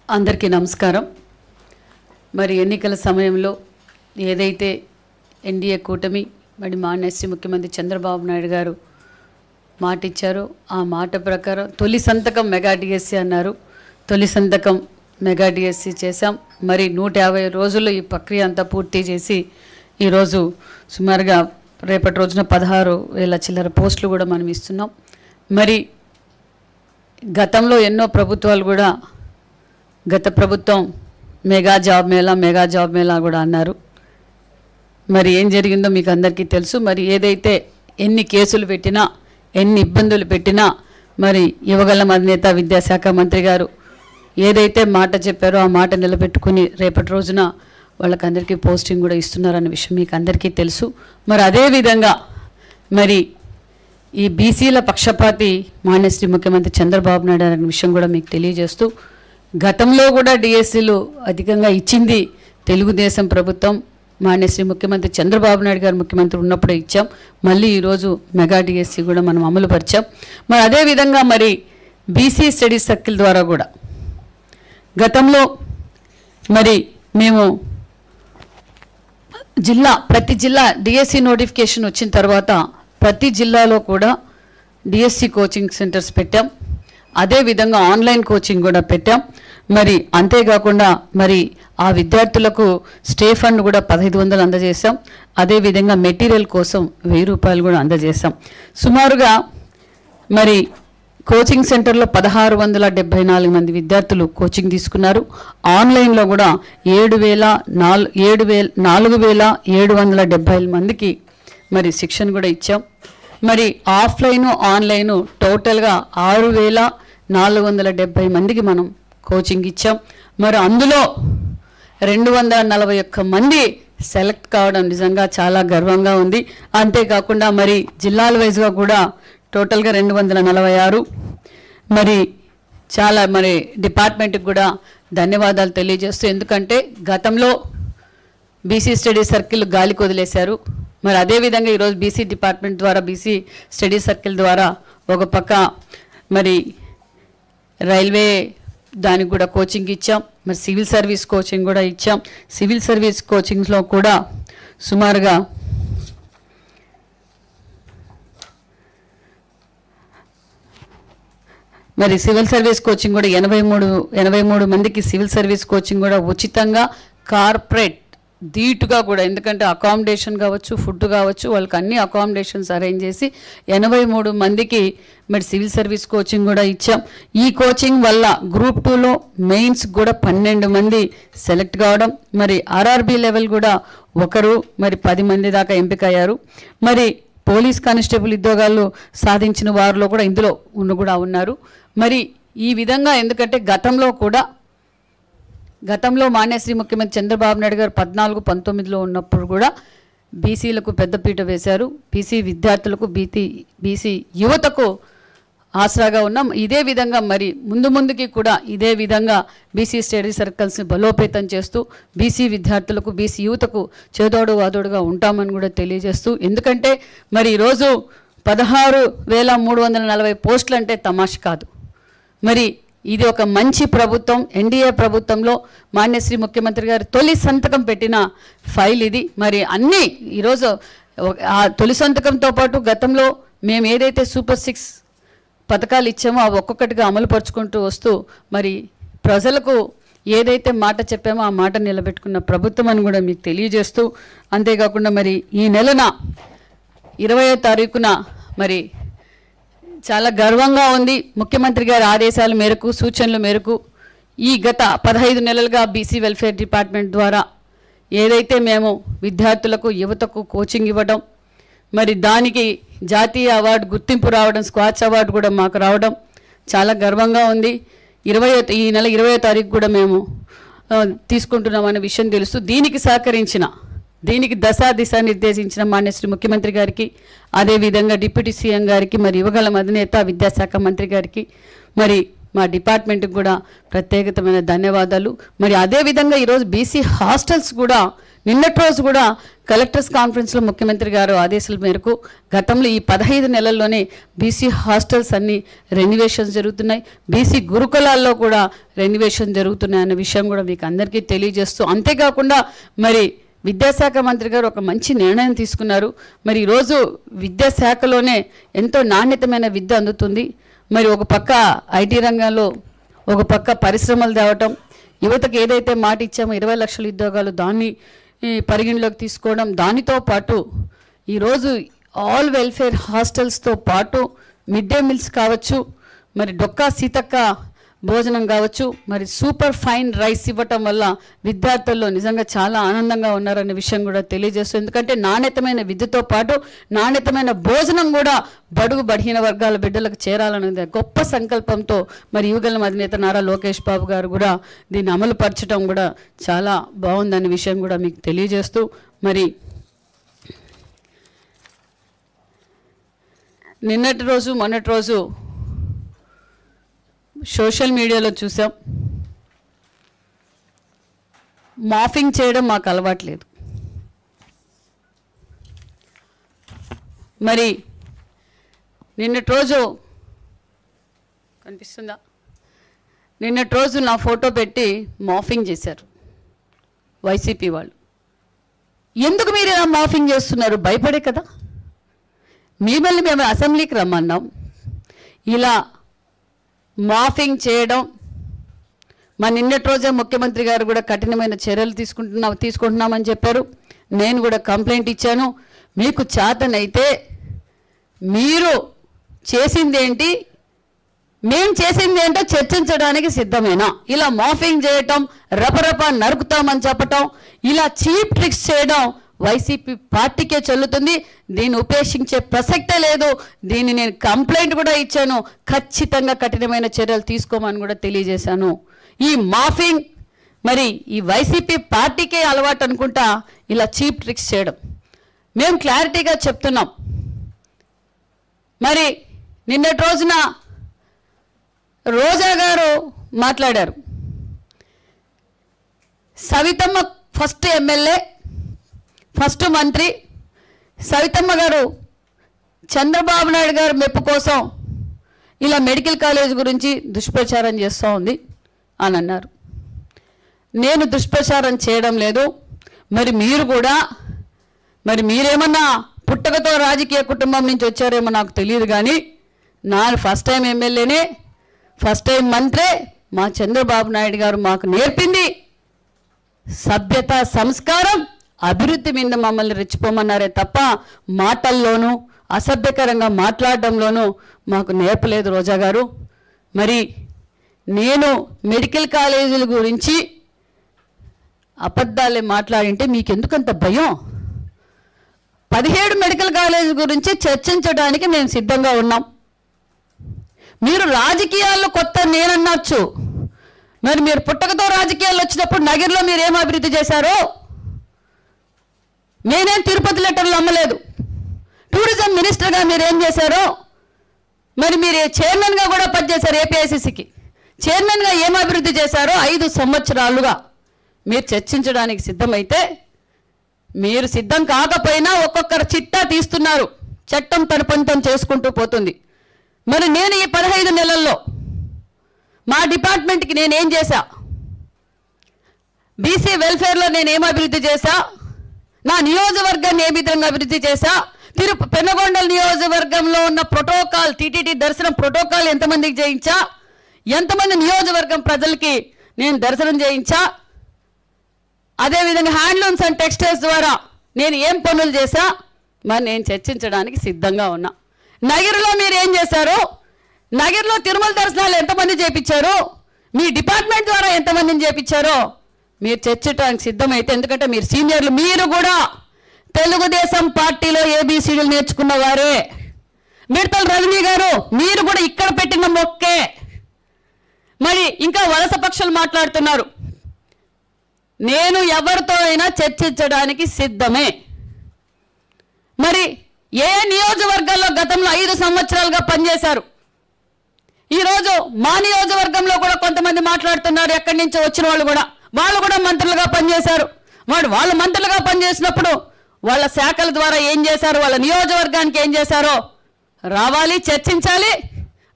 అందరికీ నమస్కారం. మరి ఎన్నికల సమయంలో ఏదైతే ఎన్డీఏ కూటమి మరి మాన్యశ్రీ ముఖ్యమంత్రి చంద్రబాబు నాయుడు గారు మాట ఇచ్చారో ఆ మాట ప్రకారం తొలి సంతకం మెగా డిఎస్సి అన్నారు. తొలి సంతకం మెగా డిఎస్సి చేశాం. మరి 150 రోజుల్లో ఈ ప్రక్రియ అంతా పూర్తి చేసి ఈరోజు సుమారుగా రేపటి రోజున 16,000 చిల్లర పోస్టులు కూడా మనం ఇస్తున్నాం. మరి గతంలో ఎన్నో ప్రభుత్వాలు కూడా గత ప్రభుత్వం మెగా జాబ్ మేళా కూడా అన్నారు. మరి ఏం జరిగిందో మీకు అందరికీ తెలుసు. మరి ఏదైతే ఎన్ని కేసులు పెట్టినా ఎన్ని ఇబ్బందులు పెట్టినా మరి యువగళం అధినేత విద్యాశాఖ మంత్రి గారు ఏదైతే మాట చెప్పారో ఆ మాట నిలబెట్టుకుని రేపటి రోజున వాళ్ళకందరికీ పోస్టింగ్ కూడా ఇస్తున్నారన్న విషయం మీకు అందరికీ తెలుసు. మరి అదేవిధంగా మరి ఈ బీసీల పక్షపాతి మాన్యశ్రీ ముఖ్యమంత్రి చంద్రబాబు నాయుడు అనే విషయం కూడా మీకు తెలియజేస్తూ గతంలో కూడా డిఎస్సీలు అధికంగా ఇచ్చింది తెలుగుదేశం ప్రభుత్వం. మాన్యశ్రీ ముఖ్యమంత్రి చంద్రబాబు నాయుడు గారు ముఖ్యమంత్రి ఉన్నప్పుడే ఇచ్చాం. మళ్ళీ ఈరోజు మెగా డిఎస్సీ కూడా మనం అమలు పరిచాం. మరి అదేవిధంగా మరి బీసీ స్టడీ సర్కిల్ ద్వారా కూడా గతంలో మరి మేము ప్రతి జిల్లా డిఎస్సీ నోటిఫికేషన్ వచ్చిన తర్వాత ప్రతి జిల్లాలో కూడా డిఎస్సీ కోచింగ్ సెంటర్స్ పెట్టాం. అదేవిధంగా ఆన్లైన్ కోచింగ్ కూడా పెట్టాం. మరి అంతేకాకుండా మరి ఆ విద్యార్థులకు స్టే ఫండ్ కూడా 1,500 అందజేశాం. అదేవిధంగా మెటీరియల్ కోసం 1,000 రూపాయలు కూడా అందజేశాం. సుమారుగా మరి కోచింగ్ సెంటర్లో 1,674 మంది విద్యార్థులు కోచింగ్ తీసుకున్నారు. ఆన్లైన్లో కూడా 4,770 మందికి మరి శిక్షణ కూడా ఇచ్చాం. మరి ఆఫ్లైను ఆన్లైను టోటల్గా 6,470 మందికి మనం కోచింగ్ ఇచ్చాం. మరి అందులో 241 మంది సెలెక్ట్ కావడం నిజంగా చాలా గర్వంగా ఉంది. అంతేకాకుండా మరి జిల్లాల వైజ్గా కూడా టోటల్గా 246. మరి చాలా మరి డిపార్ట్మెంట్కి కూడా ధన్యవాదాలు తెలియజేస్తూ, ఎందుకంటే గతంలో బీసీ స్టడీ సర్కిల్ గాలికి వదిలేశారు. మరి అదేవిధంగా ఈరోజు బీసీ డిపార్ట్మెంట్ ద్వారా బీసీ స్టడీ సర్కిల్ ద్వారా ఒక పక్క మరి రైల్వే దానికి కూడా కోచింగ్ ఇచ్చాం. మరి సివిల్ సర్వీస్ కోచింగ్ కూడా ఇచ్చాం. సివిల్ సర్వీస్ కోచింగ్స్లో కూడా సుమారుగా మరి సివిల్ సర్వీస్ కోచింగ్ కూడా 83 మందికి సివిల్ సర్వీస్ కోచింగ్ కూడా ఉచితంగా కార్పొరేట్ ధీటుగా కూడా, ఎందుకంటే అకామిడేషన్ కావచ్చు, ఫుడ్ కావచ్చు, వాళ్ళకి అన్ని అకామిడేషన్స్ అరేంజ్ చేసి 83 మందికి మరి సివిల్ సర్వీస్ కోచింగ్ కూడా ఇచ్చాం. ఈ కోచింగ్ వల్ల గ్రూప్ 2లో మెయిన్స్ కూడా 12 మంది సెలెక్ట్ కావడం, మరి ఆర్ఆర్బీ లెవెల్ కూడా ఒకరు, మరి 10 మంది దాకా ఎంపిక అయ్యారు. మరి పోలీస్ కానిస్టేబుల్ ఉద్యోగాలు సాధించిన వారిలో కూడా ఇందులో కూడా ఉన్నారు. మరి ఈ విధంగా, ఎందుకంటే గతంలో మాన్యశ్రీ ముఖ్యమంత్రి చంద్రబాబు నాయుడు గారు 14-19లో ఉన్నప్పుడు కూడా బీసీలకు పెద్దపీట వేశారు. బీసీ విద్యార్థులకు బీసీ యువతకు ఆసరాగా ఉన్నాం. ఇదే విధంగా మరి ముందుకి కూడా ఇదే విధంగా బీసీ స్టడీ సర్కిల్స్ని బలోపేతం చేస్తూ బీసీ విద్యార్థులకు బీసీ యువతకు చేదోడు వాదోడుగా ఉంటామని కూడా తెలియజేస్తూ, ఎందుకంటే మరి ఈరోజు 16,340 పోస్టులు అంటే తమాష కాదు. మరి ఇది ఒక మంచి ప్రభుత్వం. ఎన్డీఏ ప్రభుత్వంలో మాన్యశ్రీ ముఖ్యమంత్రి గారు తొలి సంతకం పెట్టిన ఫైల్ ఇది. మరి అన్నీ ఈరోజు ఆ తొలి సంతకంతో పాటు గతంలో మేము ఏదైతే సూపర్ 6 పథకాలు ఇచ్చామో అవి ఒక్కొక్కటిగా అమలు పరుచుకుంటూ వస్తూ మరి ప్రజలకు ఏదైతే మాట చెప్పామో ఆ మాట నిలబెట్టుకున్న ప్రభుత్వం అని కూడా మీకు తెలియజేస్తూ, అంతేకాకుండా మరి ఈ నెలన 20వ తారీఖున మరి చాలా గర్వంగా ఉంది. ముఖ్యమంత్రి గారి ఆదేశాల మేరకు, సూచనల మేరకు ఈ గత 15 నెలలుగా బీసీ వెల్ఫేర్ డిపార్ట్మెంట్ ద్వారా ఏదైతే మేము విద్యార్థులకు యువతకు కోచింగ్ ఇవ్వడం, మరి దానికి జాతీయ అవార్డు గుర్తింపు రావడం, స్క్వాచ్ అవార్డు కూడా మాకు రావడం చాలా గర్వంగా ఉంది. ఈ నెల 20వ తారీఖు కూడా మేము తీసుకుంటున్నామనే విషయం తెలుస్తూ దీనికి దిశ నిర్దేశించిన మాన్యశ్రీ ముఖ్యమంత్రి గారికి, అదేవిధంగా డిప్యూటీ సీఎం గారికి, మరి యువగళం అధినేత విద్యాశాఖ మంత్రి గారికి, మరి మా డిపార్ట్మెంట్కి కూడా ప్రత్యేకమైన ధన్యవాదాలు. మరి అదేవిధంగా ఈరోజు బీసీ హాస్టల్స్ కూడా నిన్నటి రోజు కూడా కలెక్టర్స్ కాన్ఫరెన్స్లో ముఖ్యమంత్రి గారు ఆదేశాల మేరకు గతంలో ఈ 15 నెలల్లోనే బీసీ హాస్టల్స్ అన్ని రెన్యువేషన్స్ జరుగుతున్నాయి, బీసీ గురుకులాల్లో కూడా రెన్యువేషన్ జరుగుతున్నాయి అనే విషయం కూడా మీకు అందరికీ తెలియజేస్తూ, అంతేకాకుండా మరి విద్యాశాఖ మంత్రి గారు ఒక మంచి నిర్ణయం తీసుకున్నారు. మరి ఈరోజు విద్యాశాఖలోనే ఎంతో నాణ్యతమైన విద్య అందుతుంది. మరి ఒక పక్క ఐటీ రంగంలో ఒక పక్క పరిశ్రమలు తేవటం, యువతకు ఏదైతే మాట ఇచ్చామో 20 లక్షల ఉద్యోగాలు దాన్ని పరిగణలోకి తీసుకోవడం, దానితో పాటు ఈరోజు ఆల్ వెల్ఫేర్ హాస్టల్స్తో పాటు మిడ్ డే మీల్స్ కావచ్చు, మరి డొక్కా సీతక్క భోజనం కావచ్చు, మరి సూపర్ ఫైన్ రైస్ ఇవ్వటం వల్ల విద్యార్థుల్లో నిజంగా చాలా ఆనందంగా ఉన్నారనే విషయం కూడా తెలియజేస్తుంది. ఎందుకంటే నాణ్యతమైన విద్యతో పాటు నాణ్యతమైన భోజనం కూడా బడుగు బలహీన వర్గాల బిడ్డలకు చేరాలనేది గొప్ప సంకల్పంతో మరి యువగళం అధినేత నారా లోకేష్ బాబు గారు కూడా దీన్ని అమలు పరచడం కూడా చాలా బాగుందనే విషయం కూడా మీకు తెలియజేస్తూ, మరి నిన్నటి రోజు మొన్నటి రోజు సోషల్ మీడియాలో చూసాం, మాఫింగ్ చేయడం మాకు అలవాట్లేదు. మరి నిన్నటి రోజు కనిపిస్తుందా, నిన్నటి రోజు నా ఫోటో పెట్టి మాఫింగ్ చేశారు వైసీపీ వాళ్ళు. ఎందుకు మీరు ఇలా మాఫింగ్ చేస్తున్నారు? భయపడే కదా. మిమ్మల్ని మేము అసెంబ్లీకి రమ్మన్నాం, ఇలా మాఫింగ్ చేయడం. మా నిన్నటి రోజే ముఖ్యమంత్రి గారు కూడా కఠినమైన చర్యలు తీసుకుంటున్నామని చెప్పారు. నేను కూడా కంప్లైంట్ ఇచ్చాను. మీకు చేతనైతే మీరు చేసింది ఏంటి, మేము చేసింది ఏంటో చర్చించడానికి సిద్ధమేనా? ఇలా మాఫింగ్ చేయటం, రపరప నరుకుతామని చెప్పటం, ఇలా చీప్ ట్రిక్స్ చేయడం వైసీపీ పార్టీకే చెల్లుతుంది. దీన్ని ఉపేక్షించే ప్రసక్తే లేదు. దీన్ని నేను కంప్లైంట్ కూడా ఇచ్చాను. ఖచ్చితంగా కఠినమైన చర్యలు తీసుకోమని కూడా తెలియజేశాను. ఈ మాఫింగ్ మరి ఈ వైసీపీ పార్టీకే అలవాటు అనుకుంటా ఇలా చీప్ ట్రిక్స్ చేయడం. మేము క్లారిటీగా చెప్తున్నాం. మరి నిన్నటి రోజున రోజా గారు మాట్లాడారు. సవితమ్మ ఫస్ట్ ఎమ్మెల్యే, ఫస్ట్ మంత్రి సవితమ్మ గారు చంద్రబాబు నాయుడు గారు మెప్పు కోసం ఇలా మెడికల్ కాలేజ్ గురించి దుష్ప్రచారం చేస్తూ ఉంది అని అన్నారు. నేను దుష్ప్రచారం చేయడం లేదు. మరి మీరు కూడా మరి మీరేమన్నా పుట్టకతో రాజకీయ కుటుంబం నుంచి వచ్చారేమో నాకు తెలియదు, కానీ నా ఫస్ట్ టైం ఎమ్మెల్యేనే, ఫస్ట్ టైం మంత్రే. మా చంద్రబాబు నాయుడు గారు మాకు నేర్పింది సభ్యత, సంస్కారం, అభివృద్ధి మీద మమ్మల్ని రెచ్చిపోమన్నారే తప్ప మాటల్లోనూ అసభ్యకరంగా మాట్లాడడంలోనూ మాకు నేర్పలేదు రోజా గారు. మరి నేను మెడికల్ కాలేజీల గురించి అబద్ధాలే మాట్లాడింటే మీకెందుకంత భయం? 17 మెడికల్ కాలేజీ గురించి చర్చించడానికి మేము సిద్ధంగా ఉన్నాం. మీరు రాజకీయాల్లో కొత్త నేనన్నచ్చు. మరి మీరు పుట్టకతో రాజకీయాలు వచ్చినప్పుడు నగర్లో మీరు ఏం అభివృద్ధి చేశారో? నేనేం తిరుపతి లెటర్లు అమ్మలేదు. టూరిజం మినిస్టర్గా మీరు ఏం చేశారో? మరి మీరు చైర్మన్గా కూడా పనిచేశారు. ఏపీఐసీసీకి చైర్మన్గా ఏం అభివృద్ధి చేశారో 5 సంవత్సరాలుగా మీరు చర్చించడానికి సిద్ధమైతే, మీరు సిద్ధం కాకపోయినా ఒక్కొక్కరు చిట్టా తీస్తున్నారు. చట్టం తన చేసుకుంటూ పోతుంది. మరి నేను ఈ 15 నెలల్లో మా డిపార్ట్మెంట్కి నేనేం చేశా? బీసీ వెల్ఫేర్లో నేనేం అభివృద్ధి చేశా? నా నియోజకవర్గాన్ని ఏ విధంగా అభివృద్ధి చేశా? పెనుగొండల నియోజకవర్గంలో ఉన్న ప్రోటోకాల్, టీటీడీ దర్శనం ప్రోటోకాల్ ఎంతమందికి చేయించా? ఎంతమంది నియోజకవర్గం ప్రజలకి నేను దర్శనం చేయించా? అదేవిధంగా హ్యాండ్లూమ్స్ అండ్ టెక్స్టైల్స్ ద్వారా నేను ఏం పనులు చేశా? మరి నేను చర్చించడానికి సిద్ధంగా ఉన్నా. నగర్లో మీరు ఏం చేశారు? నగర్లో తిరుమల దర్శనాలు ఎంతమంది చేయించారు? మీ డిపార్ట్మెంట్ ద్వారా ఎంతమందిని చేయించారో మీరు చర్చించడానికి సిద్ధమైతే, ఎందుకంటే మీరు సీనియర్లు, మీరు కూడా తెలుగుదేశం పార్టీలో ఏబీసీలు నేర్చుకున్న వారే. మిడతల రజనీ గారు మీరు కూడా ఇక్కడ పెట్టిన మొక్కే. మరి ఇంకా వలస పక్షులు మాట్లాడుతున్నారు. నేను ఎవరితో అయినా చర్చించడానికి సిద్ధమే. మరి ఏ నియోజకవర్గాల్లో గతంలో 5 సంవత్సరాలుగా పనిచేశారు? ఈరోజు మా నియోజకవర్గంలో కూడా కొంతమంది మాట్లాడుతున్నారు, ఎక్కడి నుంచో వచ్చిన వాళ్ళు కూడా మంత్రులుగా పనిచేశారు. వాళ్ళు మంత్రులుగా పనిచేసినప్పుడు వాళ్ళ శాఖల ద్వారా ఏం చేశారు, వాళ్ళ నియోజకవర్గానికి ఏం చేశారో రావాలి, చర్చించాలి.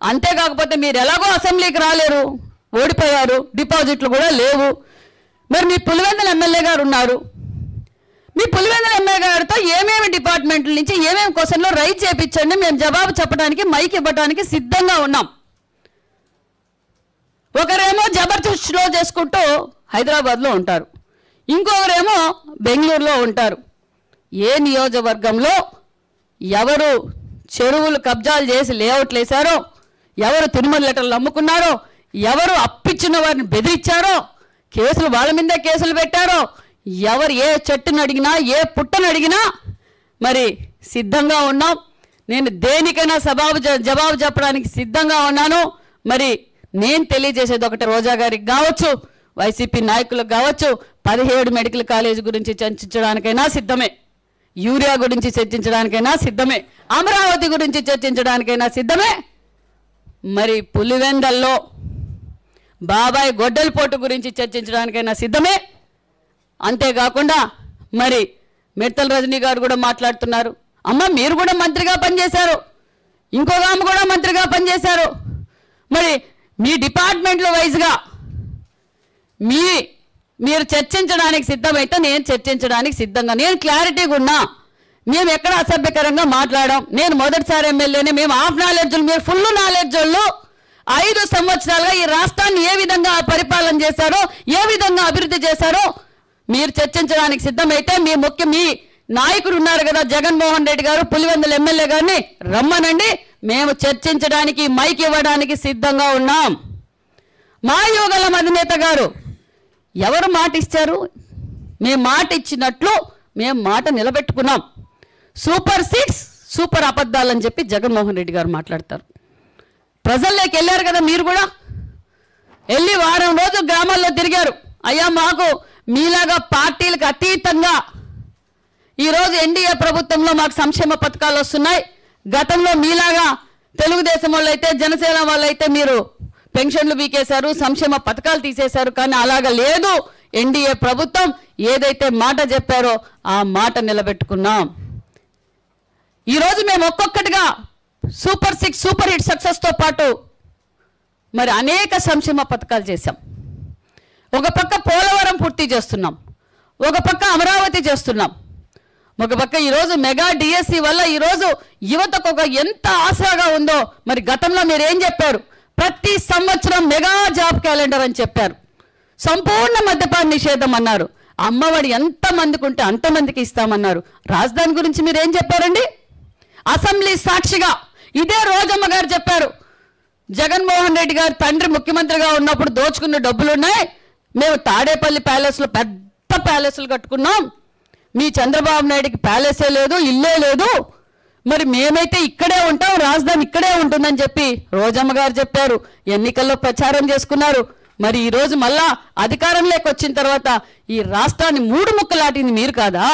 అంతేకాకపోతే మీరు ఎలాగో అసెంబ్లీకి రాలేరు, ఓడిపోయారు, డిపాజిట్లు కూడా లేవు. మరి మీ పులివెందుల ఎమ్మెల్యే గారు ఉన్నారు, మీ పులివెందుల ఎమ్మెల్యే గారితో ఏమేమి డిపార్ట్మెంట్ల నుంచి ఏమేమి క్వశ్చన్లో రైజ్ చేయించండి, మేము జవాబు చెప్పడానికి మైక్ ఇవ్వడానికి సిద్ధంగా ఉన్నాం. ఒకరేమో జబర్దస్త్లో చేసుకుంటూ హైదరాబాద్లో ఉంటారు, ఇంకొకరేమో బెంగళూరులో ఉంటారు. ఏ నియోజకవర్గంలో ఎవరు చెరువులు కబ్జాలు చేసి లేఅవుట్లు వేశారో, ఎవరు తిరుమల లెటర్లు అమ్ముకున్నారో, ఎవరు అప్పిచ్చిన వారిని బెదిరించారో, కేసులు వాళ్ళ మీదే కేసులు పెట్టారో, ఎవరు ఏ చెట్టును అడిగినా ఏ పుట్టను అడిగినా మరి సిద్ధంగా ఉన్నాం. నేను దేనికైనా జవాబు చెప్పడానికి సిద్ధంగా ఉన్నాను. మరి నేను తెలియజేసేది ఒకటి, రోజా గారికి కావచ్చు, వైసీపీ నాయకులకు కావచ్చు, 17 మెడికల్ కాలేజ్ గురించి చర్చించడానికైనా సిద్ధమే, యూరియా గురించి చర్చించడానికైనా సిద్ధమే, అమరావతి గురించి చర్చించడానికైనా సిద్ధమే. మరి పులివెందల్లో బాబాయ్ గొడ్డలిపోటు గురించి చర్చించడానికైనా సిద్ధమే. అంతేకాకుండా మరి మిడతల రజనీ గారు కూడా మాట్లాడుతున్నారు, అమ్మ మీరు కూడా మంత్రిగా పనిచేశారు, ఇంకొక ఆమె కూడా మంత్రిగా పనిచేశారు, మరి మీ డిపార్ట్మెంట్లో వైజ్గా మీరు చర్చించడానికి సిద్ధమైతే నేను చర్చించడానికి సిద్ధంగా, నేను క్లారిటీగా ఉన్నా. మేము ఎక్కడ అసభ్యకరంగా మాట్లాడాం, నేను మొదటిసారి ఎమ్మెల్యేనే, మేము హాఫ్ నాలెడ్జ్, మీరు ఫుల్ నాలెడ్జ్ వాళ్ళు 5 సంవత్సరాలుగా ఈ రాష్ట్రాన్ని ఏ విధంగా పరిపాలన చేశారో, ఏ విధంగా అభివృద్ధి చేశారో మీరు చర్చించడానికి సిద్ధమైతే మీ నాయకుడు ఉన్నారు కదా జగన్మోహన్ రెడ్డి గారు, పులివెందుల ఎమ్మెల్యే గారిని రమ్మనండి, మేము చర్చించడానికి మైక్ ఇవ్వడానికి సిద్ధంగా ఉన్నాం. మా యువగలం అధినేత గారు ఎవరు మాట ఇచ్చారు, మేము మాట ఇచ్చినట్లు మేము మాట నిలబెట్టుకున్నాం. సూపర్ 6 సూపర్ అబద్ధాలని చెప్పి జగన్మోహన్ రెడ్డి గారు మాట్లాడతారు. ప్రజల్లోకి వెళ్ళారు కదా మీరు కూడా, వెళ్ళి వారం రోజులు గ్రామాల్లో తిరిగారు. అయ్యా మాకు మీలాగా పార్టీలకు అతీతంగా ఈరోజు ఎన్డీఏ ప్రభుత్వంలో మాకు సంక్షేమ పథకాలు వస్తున్నాయి. గతంలో మీలాగా తెలుగుదేశం వాళ్ళు అయితే, జనసేన వాళ్ళు అయితే మీరు పెన్షన్లు వీకేశారు, సంక్షేమ పథకాలు తీసేశారు. కానీ అలాగా లేదు, ఎన్డీఏ ప్రభుత్వం ఏదైతే మాట చెప్పారో ఆ మాట నిలబెట్టుకున్నాం. ఈరోజు మేము ఒక్కొక్కటిగా సూపర్ 6 సూపర్ హిట్ సక్సెస్తో పాటు మరి అనేక సంక్షేమ పథకాలు చేశాం. ఒక పక్క పోలవరం పూర్తి చేస్తున్నాం, ఒక పక్క అమరావతి చేస్తున్నాం, ఒక పక్క ఈరోజు మెగా డిఎస్సి వల్ల ఈరోజు యువతకు ఒక ఎంత ఆశగా ఉందో. మరి గతంలో మీరు ఏం చెప్పారు, ప్రతి సంవత్సరం మెగా జాబ్ క్యాలెండర్ అని చెప్పారు, సంపూర్ణ మద్యపాన నిషేధం అన్నారు, అమ్మఒడి ఎంతమందికి ఉంటే అంతమందికి ఇస్తామన్నారు. రాజధాని గురించి మీరు ఏం చెప్పారండి, అసెంబ్లీ సాక్షిగా ఇదే రోజమ్మ గారు చెప్పారు, జగన్మోహన్ రెడ్డి గారు తండ్రి ముఖ్యమంత్రిగా ఉన్నప్పుడు దోచుకున్న డబ్బులున్నాయి, మేము తాడేపల్లి ప్యాలెస్లో పెద్ద ప్యాలెస్లు కట్టుకున్నాం, మీ చంద్రబాబు నాయుడికి ప్యాలెసే లేదు, ఇల్లే లేదు, మరి మేమైతే ఇక్కడే ఉంటాం, రాజధాని ఇక్కడే ఉంటుందని చెప్పి రోజమ్మ గారు చెప్పారు. ఎన్నికల్లో ప్రచారం చేసుకున్నారు. మరి ఈరోజు మళ్ళా అధికారంలోకి వచ్చిన తర్వాత ఈ రాష్ట్రాన్ని 3 ముక్కలాటింది మీరు కాదా?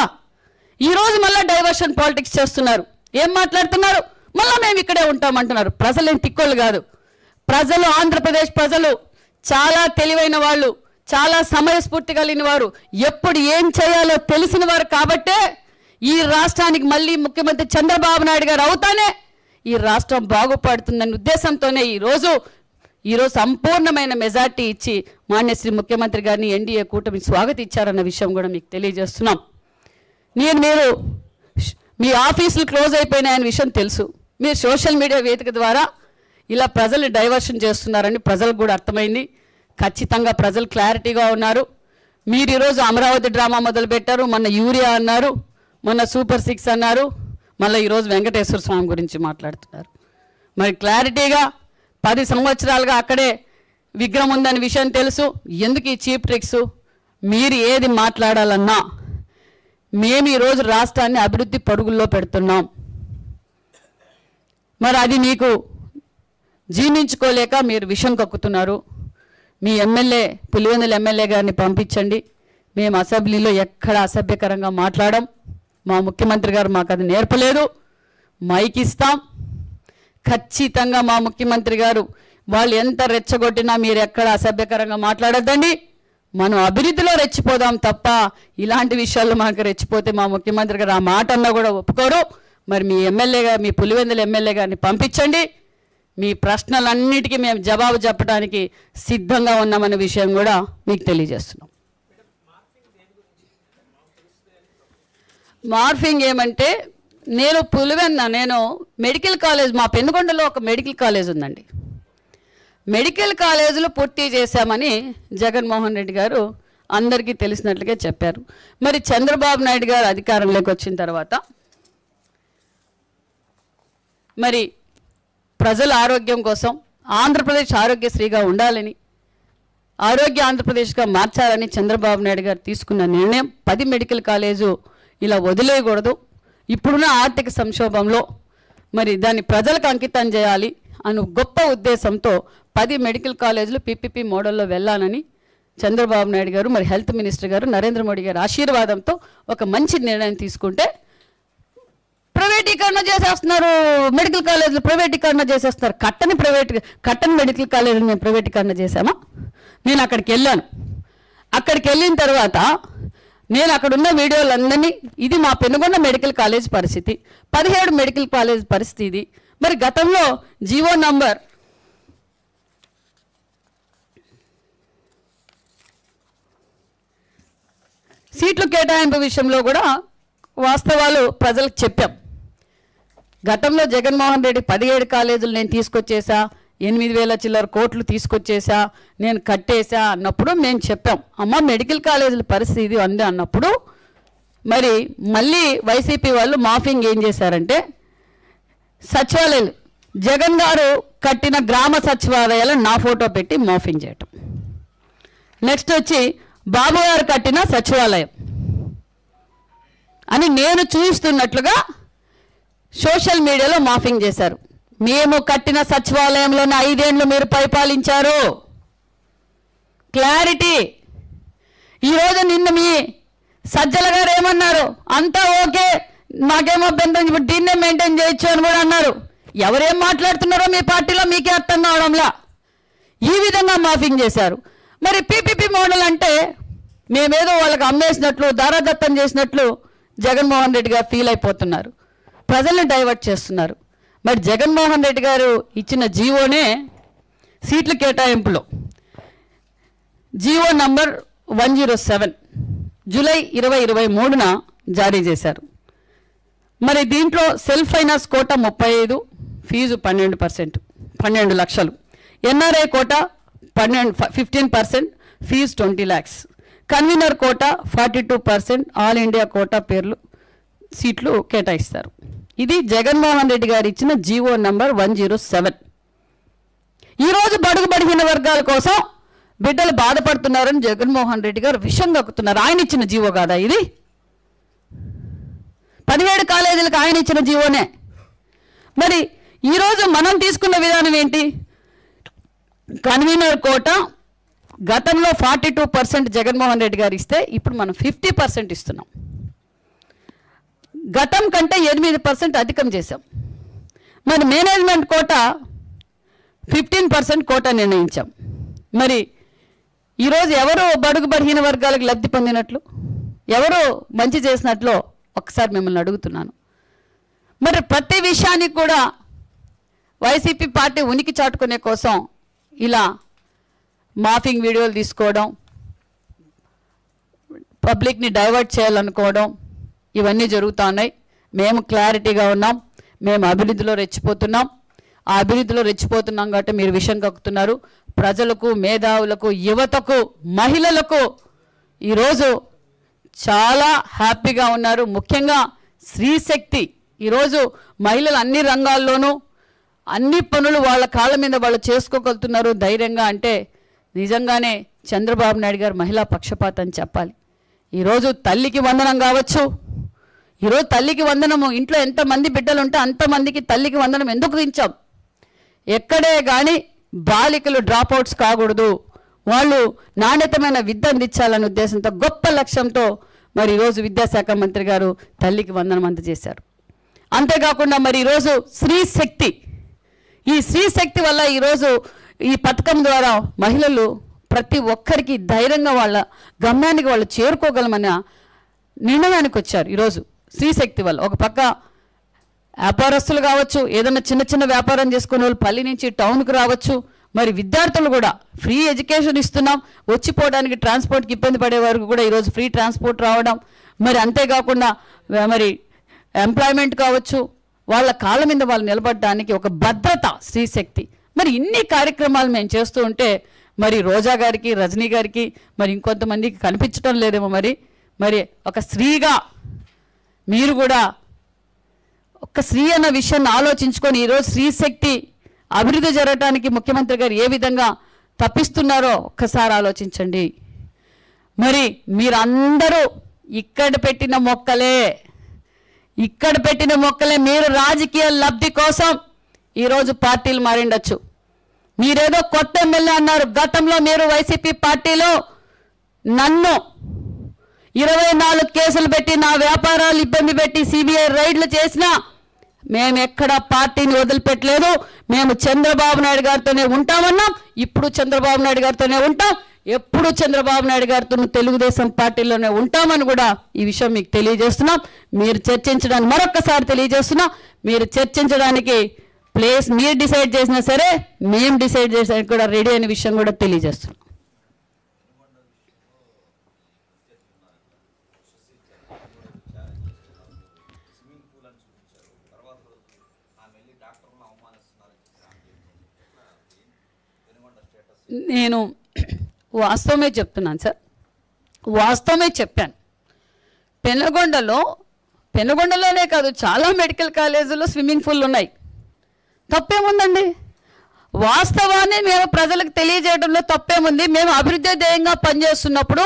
ఈరోజు మళ్ళా డైవర్షన్ పాలిటిక్స్ చేస్తున్నారు. ఏం మాట్లాడుతున్నారు, మళ్ళా మేము ఇక్కడే ఉంటామంటున్నారు. ప్రజలేం తిక్కోళ్ళు కాదు, ప్రజలు, ఆంధ్రప్రదేశ్ ప్రజలు చాలా తెలివైన వాళ్ళు, చాలా సమయస్ఫూర్తి కలిగిన వారు, ఎప్పుడు ఏం చేయాలో తెలిసిన వారు. కాబట్టే ఈ రాష్ట్రానికి మళ్ళీ ముఖ్యమంత్రి చంద్రబాబు నాయుడు గారు అవుతానే ఈ రాష్ట్రం బాగుపడుతుందనే ఉద్దేశంతోనే ఈరోజు సంపూర్ణమైన మెజార్టీ ఇచ్చి మాన్యశ్రీ ముఖ్యమంత్రి గారిని ఎన్డీఏ కూటమి స్వాగతించారన్న విషయం కూడా మీకు తెలియజేస్తున్నాం. మీరు మీ ఆఫీసులు క్లోజ్ అయిపోయినాయనే విషయం తెలుసు. మీరు సోషల్ మీడియా వేదిక ద్వారా ఇలా ప్రజల్ని డైవర్షన్ చేస్తున్నారని ప్రజలకు కూడా అర్థమైంది. ఖచ్చితంగా ప్రజలు క్లారిటీగా ఉన్నారు. మీరు ఈరోజు అమరావతి డ్రామా మొదలుపెట్టారు, మొన్న యూరియా అన్నారు, మొన్న సూపర్ 6 అన్నారు, మళ్ళీ ఈరోజు వెంకటేశ్వర స్వామి గురించి మాట్లాడుతున్నారు. మరి క్లారిటీగా 10 సంవత్సరాలుగా అక్కడే విగ్రహం ఉందని విషయం తెలుసు. ఎందుకు ఈ చీప్ ట్రిక్స్? మీరు ఏది మాట్లాడాలన్నా మేము ఈరోజు రాష్ట్రాన్ని అభివృద్ధి పరుగుల్లో పెడుతున్నాం. మరి అది మీకు జీర్ణించుకోలేక మీరు విషం కక్కుతున్నారు. మీ ఎమ్మెల్యే పులివెందుల ఎమ్మెల్యే గారిని పంపించండి. మేము అసెంబ్లీలో ఎక్కడ అసభ్యకరంగా మాట్లాడాం, మా ముఖ్యమంత్రి గారు మాకు అది నేర్పలేదు. మైక్ ఇస్తాం. ఖచ్చితంగా మా ముఖ్యమంత్రి గారు వాళ్ళు ఎంత రెచ్చగొట్టినా మీరు ఎక్కడ అసభ్యకరంగా మాట్లాడొద్దండి. మనం అభివృద్ధిలో రెచ్చిపోదాం తప్ప ఇలాంటి విషయాల్లో మనకు రెచ్చిపోతే మా ముఖ్యమంత్రి గారు ఆ మాట అన్నా కూడా ఒప్పుకోరు. మరి మీ ఎమ్మెల్యేగా, మీ పులివెందుల ఎమ్మెల్యే గారిని పంపించండి. మీ ప్రశ్నలన్నిటికీ మేము జవాబు చెప్పడానికి సిద్ధంగా ఉన్నామనే విషయం కూడా మీకు తెలియజేస్తున్నాం. మార్ఫింగ్ ఏమంటే నేను మెడికల్ కాలేజ్, మా పెనుగొండలో ఒక మెడికల్ కాలేజ్ ఉందండి. మెడికల్ కాలేజీలు పూర్తి చేశామని జగన్మోహన్ రెడ్డి గారు అందరికీ తెలిసినట్లుగా చెప్పారు. మరి చంద్రబాబు నాయుడు గారు అధికారంలోకి వచ్చిన తర్వాత మరి ప్రజల ఆరోగ్యం కోసం ఆంధ్రప్రదేశ్ ఆరోగ్యశ్రీగా ఉండాలని, ఆరోగ్య ఆంధ్రప్రదేశ్గా మార్చాలని చంద్రబాబు నాయుడు గారు తీసుకున్న నిర్ణయం 10 మెడికల్ కాలేజు ఇలా వదిలేయకూడదు. ఇప్పుడున్న ఆర్థిక సంక్షోభంలో మరి దాన్ని ప్రజలకు అంకితం చేయాలి అను గొప్ప ఉద్దేశంతో 10 మెడికల్ కాలేజీలు పీపీపీ మోడల్లో వెళ్ళాలని చంద్రబాబు నాయుడు గారు, మరి హెల్త్ మినిస్టర్ గారు నరేంద్ర మోడీ గారి ఆశీర్వాదంతో ఒక మంచి నిర్ణయం తీసుకుంటే ప్రైవేటీకరణ చేసేస్తున్నారు. మెడికల్ కాలేజీలు ప్రైవేటీకరణ చేసేస్తున్నారు. కట్టని మెడికల్ కాలేజీలు మేము ప్రైవేటీకరణ చేశామా? నేను అక్కడికి వెళ్ళాను. అక్కడికి వెళ్ళిన తర్వాత నేను అక్కడున్న వీడియోలందరినీ, ఇది మా పెనుగొండ మెడికల్ కాలేజ్ పరిస్థితి, 17 మెడికల్ కాలేజ్ పరిస్థితి ఇది. మరి గతంలో జీవో నంబర్ సీట్లు కేటాయింపు విషయంలో కూడా వాస్తవాలు ప్రజలకు చెప్పాం. గతంలో జగన్మోహన్ రెడ్డి 17 కాలేజీలు నేను తీసుకొచ్చేసా, 8,000 చిల్లర కోట్లు తీసుకొచ్చేసా, నేను కట్టేసా అన్నప్పుడు మేము చెప్పాం, అమ్మ మెడికల్ కాలేజీల పరిస్థితి అంది అన్నప్పుడు మరి మళ్ళీ వైసీపీ వాళ్ళు మాఫింగ్ ఏం చేశారంటే సచివాలయాలు, జగన్ గారు కట్టిన గ్రామ సచివాలయాలు నా ఫోటో పెట్టి మాఫింగ్ చేయటం. నెక్స్ట్ వచ్చి బాబు గారు కట్టిన సచివాలయం అని నేను చూస్తున్నట్లుగా సోషల్ మీడియాలో మాఫింగ్ చేశారు. మేము కట్టిన సచివాలయంలోనే 5 ఏళ్ళు మీరు పరిపాలించారు. క్లారిటీ. ఈరోజు నిన్న మీ సజ్జల గారు ఏమన్నారు, అంతా ఓకే, మాకేమో అభ్యంతరం, ఇప్పుడు దీన్నే మెయింటైన్ చేయొచ్చు అని కూడా అన్నారు. ఎవరేం మాట్లాడుతున్నారో మీ పార్టీలో మీకే అర్థం కావడంలా. ఈ విధంగా మాఫింగ్ చేశారు. మరి పీపీపీ మోడల్ అంటే మేమేదో వాళ్ళకి అమ్మేసినట్లు, దారాదత్తం చేసినట్లు జగన్మోహన్ రెడ్డి గారు ఫీల్ అయిపోతున్నారు. ప్రజల్ని డైవర్ట్ చేస్తున్నారు. మరి జగన్మోహన్ రెడ్డి గారు ఇచ్చిన జీవోనే సీట్ల కేటాయింపులో జీవో నంబర్ 107 జూలై 2023న జారీ చేశారు. మరి దీంట్లో సెల్ఫ్ ఫైనాన్స్ కోటా 35, ఫీజు 12%, 12 లక్షలు. NRI quota 15%, fee 20 lakhs. Convener quota 42%, all India quota పేర్లు సీట్లు కేటాయిస్తారు. ఇది జగన్మోహన్ రెడ్డి గారు ఇచ్చిన జీవో నంబర్ 107. ఈరోజు బడుగు బడిగిన వర్గాల కోసం బిడ్డలు బాధపడుతున్నారని జగన్మోహన్ రెడ్డి గారు విషం కక్కుతున్నారు. ఆయన ఇచ్చిన జీవో కాదా ఇది? 17 కాలేజీలకు ఆయన ఇచ్చిన జీవోనే. మరి ఈరోజు మనం తీసుకున్న విధానం ఏంటి? కన్వీనర్ కోటా గతంలో 42% జగన్మోహన్ రెడ్డి గారు ఇస్తే ఇప్పుడు మనం 50% ఇస్తున్నాం. గతం కంటే 8% అధికం చేశాం. మరి మేనేజ్మెంట్ కోటా 15% కోటా నిర్ణయించాం. మరి ఈరోజు ఎవరు బడుగు బలహీన వర్గాలకు లబ్ధి పొందినట్లు, ఎవరు మంచి చేసినట్లు ఒకసారి మిమ్మల్ని అడుగుతున్నాను. మరి ప్రతి విషయానికి కూడా వైసీపీ పార్టీ ఉనికి చాటుకునే కోసం ఇలా మాఫింగ్ వీడియోలు తీసుకోవడం, పబ్లిక్ని డైవర్ట్ చేయాలనుకోవడం, ఇవన్నీ జరుగుతున్నాయి. మేము క్లారిటీగా ఉన్నాం. మేము అభివృద్ధిలో రెచ్చిపోతున్నాం. ఆ అభివృద్ధిలో రెచ్చిపోతున్నాం కాబట్టి మీరు విషయం కక్కుతున్నారు. ప్రజలకు, మేధావులకు, యువతకు, మహిళలకు ఈరోజు చాలా హ్యాపీగా ఉన్నారు. ముఖ్యంగా స్త్రీశక్తి. ఈరోజు మహిళలు అన్ని రంగాల్లోనూ అన్ని పనులు వాళ్ళ కాళ్ళ మీద వాళ్ళు చేసుకోగలుగుతున్నారు ధైర్యంగా. అంటే నిజంగానే చంద్రబాబు నాయుడు గారు మహిళా పక్షపాతం అని చెప్పాలి. ఈరోజు తల్లికి వందనం కావచ్చు. ఈరోజు తల్లికి వందనము, ఇంట్లో ఎంతమంది బిడ్డలు ఉంటే అంతమందికి తల్లికి వందనం ఎందుకు ఇచ్చాం? ఎక్కడే కానీ బాలికలు డ్రాప్అవుట్స్ కాకూడదు, వాళ్ళు నాణ్యతమైన విద్య అందించాలనే ఉద్దేశంతో, గొప్ప లక్ష్యంతో మరి ఈరోజు విద్యాశాఖ మంత్రి గారు తల్లికి వందనం అందజేశారు. అంతేకాకుండా మరి ఈరోజు స్త్రీ శక్తి, ఈ స్త్రీ శక్తి వల్ల ఈరోజు ఈ పథకం ద్వారా మహిళలు ప్రతి ఒక్కరికి ధైర్యంగా వాళ్ళ గమ్యానికి వాళ్ళు చేరుకోగలమన్న నిర్ణయానికి వచ్చారు. ఈరోజు స్త్రీశక్తి వల్ల ఒక పక్క వ్యాపారస్తులు కావచ్చు, ఏదైనా చిన్న చిన్న వ్యాపారం చేసుకునే వాళ్ళు పల్లి నుంచి టౌన్కి రావచ్చు, మరి విద్యార్థులు కూడా ఫ్రీ ఎడ్యుకేషన్ ఇస్తున్నాం. వచ్చిపోవడానికి ట్రాన్స్పోర్ట్కి ఇబ్బంది పడే వరకు కూడా ఈరోజు ఫ్రీ ట్రాన్స్పోర్ట్ రావడం, మరి అంతేకాకుండా మరి ఎంప్లాయ్మెంట్ కావచ్చు, వాళ్ళ కాళ్ళ మీద వాళ్ళు నిలబడడానికి ఒక భద్రత స్త్రీశక్తి. మరి ఇన్ని కార్యక్రమాలు మేము చేస్తూ ఉంటే మరి రోజా గారికి, రజనీ గారికి, మరి ఇంకొంతమందికి కనిపించడం లేదేమో. మరి ఒక స్త్రీగా మీరు కూడా ఒక స్త్రీ అన్న విషయాన్ని ఆలోచించుకొని ఈరోజు స్త్రీశక్తి అభివృద్ధి జరగడానికి ముఖ్యమంత్రి గారు ఏ విధంగా తప్పిస్తున్నారో ఒక్కసారి ఆలోచించండి. మరి మీరందరూ ఇక్కడ పెట్టిన మొక్కలే మీరు రాజకీయ లబ్ధి కోసం ఈరోజు పార్టీలు మారిండొచ్చు. మీరేదో కొత్త ఎమ్మెల్యే అన్నారు. గతంలో మీరు వైసీపీ పార్టీలో నన్ను 24 కేసులు పెట్టి నా వ్యాపారాలు ఇబ్బంది పెట్టి సిబిఐ రైడ్లు చేసినా మేము ఎక్కడ పార్టీని వదిలిపెట్టలేదు. మేము చంద్రబాబు నాయుడు గారితోనే ఉంటామన్నాం. ఇప్పుడు చంద్రబాబు నాయుడు గారితోనే ఉంటాం. ఎప్పుడు చంద్రబాబు నాయుడు గారితో తెలుగుదేశం పార్టీలోనే ఉంటామని కూడా ఈ విషయం మీకు తెలియజేస్తున్నాం. మీరు చర్చించడానికి మరొకసారి తెలియజేస్తున్నాం. మీరు చర్చించడానికి ప్లేస్ మీరు డిసైడ్ చేసినా సరే మేము డిసైడ్ చేసేది కూడా రెడీ అనే విషయం కూడా తెలియజేస్తున్నాం. నేను వాస్తవమే చెప్తున్నాను సార్, వాస్తవమే చెప్పాను. పెనుగొండలోనే కాదు చాలా మెడికల్ కాలేజీలో స్విమ్మింగ్ పూల్ ఉన్నాయి. తప్పేముందండి? వాస్తవాన్ని మేము ప్రజలకు తెలియజేయడంలో తప్పేముంది? మేము అభివృద్ధి ధ్యేయంగా పనిచేస్తున్నప్పుడు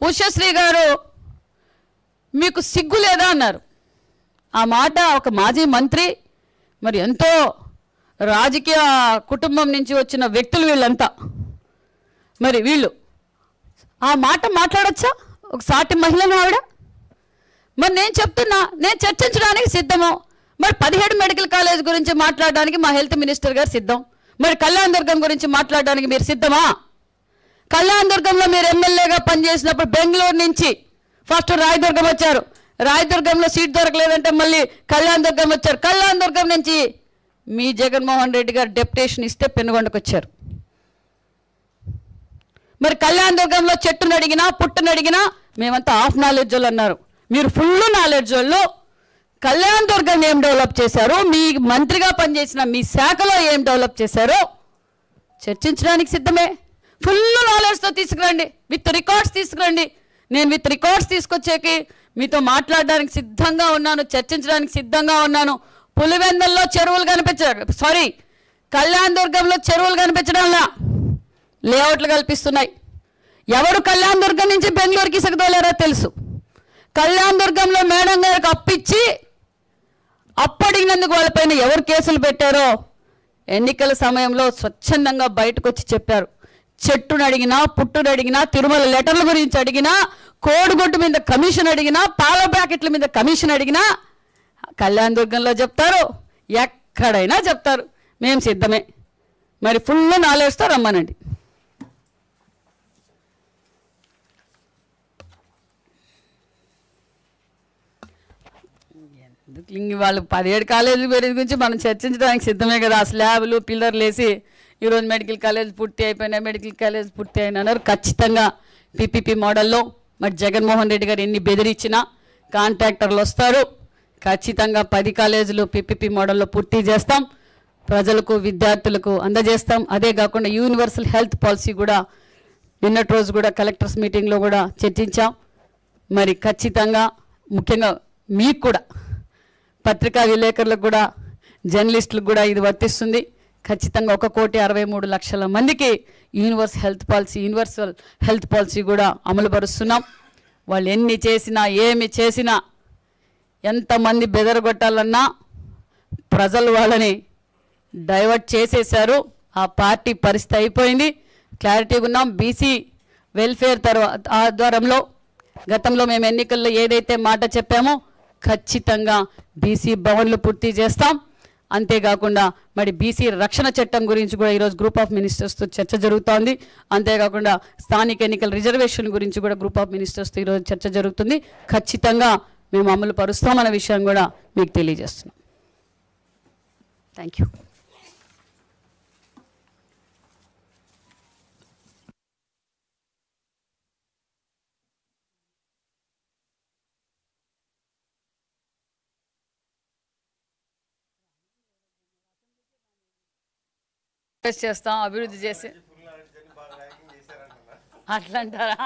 ఉషశ్రీ గారు మీకు సిగ్గు లేదా అన్నారు. ఆ మాట ఒక మాజీ మంత్రి, మరి ఎంతో రాజకీయ కుటుంబం నుంచి వచ్చిన వ్యక్తులు వీళ్ళంతా, మరి వీళ్ళు ఆ మాట మాట్లాడచ్చా? ఒక సాటి మహిళను ఆవిడ. మరి నేను చెప్తున్నా, నేను చర్చించడానికి సిద్ధము. మరి 17 మెడికల్ కాలేజ్ గురించి మాట్లాడడానికి మా హెల్త్ మినిస్టర్ గారు సిద్ధం. మరి కళ్యాణ్ దుర్గం గురించి మాట్లాడడానికి మీరు సిద్ధమా? కళ్యాణ్ దుర్గంలో మీరు ఎమ్మెల్యేగా పనిచేసినప్పుడు బెంగళూరు నుంచి ఫస్ట్ రాయదుర్గం వచ్చారు. రాయదుర్గంలో సీట్ దొరకలేదంటే మళ్ళీ కళ్యాణ్ దుర్గం వచ్చారు. కళ్యాణ్ దుర్గం నుంచి మీ జగన్మోహన్ రెడ్డి గారు డెప్యుటేషన్ ఇస్తే పెనుగొండకు వచ్చారు. మరి కళ్యాణ్ దుర్గంలో చెట్టును అడిగినా పుట్టును అడిగినా మేమంతా హాఫ్ నాలెడ్జ్ వాళ్ళు అన్నారు. మీరు ఫుల్ నాలెడ్జ్ వాళ్ళు. కళ్యాణ్ దుర్గం ఏం డెవలప్ చేశారు, మీ మంత్రిగా పనిచేసిన మీ శాఖలో ఏం డెవలప్ చేశారో చర్చించడానికి సిద్ధమే. ఫుల్ నాలెడ్జ్తో తీసుకురండి, విత్ రికార్డ్స్ తీసుకురండి. నేను విత్ రికార్డ్స్ తీసుకొచ్చేకి మీతో మాట్లాడడానికి సిద్ధంగా ఉన్నాను, చర్చించడానికి సిద్ధంగా ఉన్నాను. పులివెందుల్లో చెరువులు కళ్యాణ్ దుర్గంలో చెరువులు కనిపించడంలా లేఅవుట్లు కల్పిస్తున్నాయి. ఎవరు కళ్యాణ్ దుర్గం నుంచి బెంగళూరుకి ఇసుక తోలారో తెలుసు. కళ్యాణ్ దుర్గంలో మేడం గారికి అప్పిచ్చి అప్పడిగినందుకు వాళ్ళపైన ఎవరు కేసులు పెట్టారో ఎన్నికల సమయంలో స్వచ్ఛందంగా బయటకు వచ్చి చెప్పారు. చెట్టును అడిగినా, పుట్టును అడిగినా, తిరుమల లెటర్ల గురించి అడిగినా, కోడిగుడ్డు మీద కమిషన్ అడిగినా, పాల ప్యాకెట్ల మీద కమిషన్ అడిగినా కళ్యాణ్ దుర్గంలో చెప్తారు, ఎక్కడైనా చెప్తారు. మేము సిద్ధమే. మరి ఫుల్ నాలెడ్జ్తో రమ్మనండి. వాళ్ళు 17 కాలేజీల గురించి మనం చర్చించడానికి సిద్ధమే కదా. స్లాబ్లు పిల్లర్లు వేసి ఈరోజు మెడికల్ కాలేజ్ పూర్తి అయిపోయినాయి, మెడికల్ కాలేజ్ పూర్తి అయినారు. ఖచ్చితంగా పీపీపీ మోడల్లో మరి జగన్మోహన్ రెడ్డి గారు ఎన్ని బెదిరించినా కాంట్రాక్టర్లు వస్తారు. ఖచ్చితంగా 10 కాలేజీలు పీపీపీ మోడల్లో పూర్తి చేస్తాం, ప్రజలకు విద్యార్థులకు అందజేస్తాం. అదే కాకుండా యూనివర్సల్ హెల్త్ పాలసీ కూడా నిన్నటి రోజు కూడా కలెక్టర్స్ మీటింగ్లో కూడా చర్చించాం. మరి ఖచ్చితంగా ముఖ్యంగా మీకు కూడా, పత్రికా విలేకరులకు కూడా, జర్నలిస్టులకు కూడా ఇది వర్తిస్తుంది. ఖచ్చితంగా 1,63,00,000 మందికి యూనివర్సల్ హెల్త్ పాలసీ కూడా అమలు పరుస్తున్నాం. వాళ్ళు ఎన్ని చేసినా ఏమి చేసినా ఎంతమంది బెదరగొట్టాలన్నా ప్రజలు వాళ్ళని డైవర్ట్ చేసేశారు. ఆ పార్టీ పరిస్థితి అయిపోయింది. క్లారిటీగా ఉన్నాం. బీసీ వెల్ఫేర్ ఆధ్వర్యంలో గతంలో మేము ఎన్నికల్లో ఏదైతే మాట చెప్పామో ఖచ్చితంగా బీసీ భవన్లు పూర్తి చేస్తాం. అంతేకాకుండా మరి బీసీ రక్షణ చట్టం గురించి కూడా ఈరోజు గ్రూప్ ఆఫ్ మినిస్టర్స్తో చర్చ జరుగుతోంది. అంతేకాకుండా స్థానిక ఎన్నికల రిజర్వేషన్ గురించి కూడా గ్రూప్ ఆఫ్ మినిస్టర్స్తో ఈరోజు చర్చ జరుగుతుంది. ఖచ్చితంగా మేము అమలు పరుస్తామన్న విషయం కూడా మీకు తెలియజేస్తున్నాం. Thank you. చేస్తాం, అభివృద్ధి చేసి అట్లా అంటారా?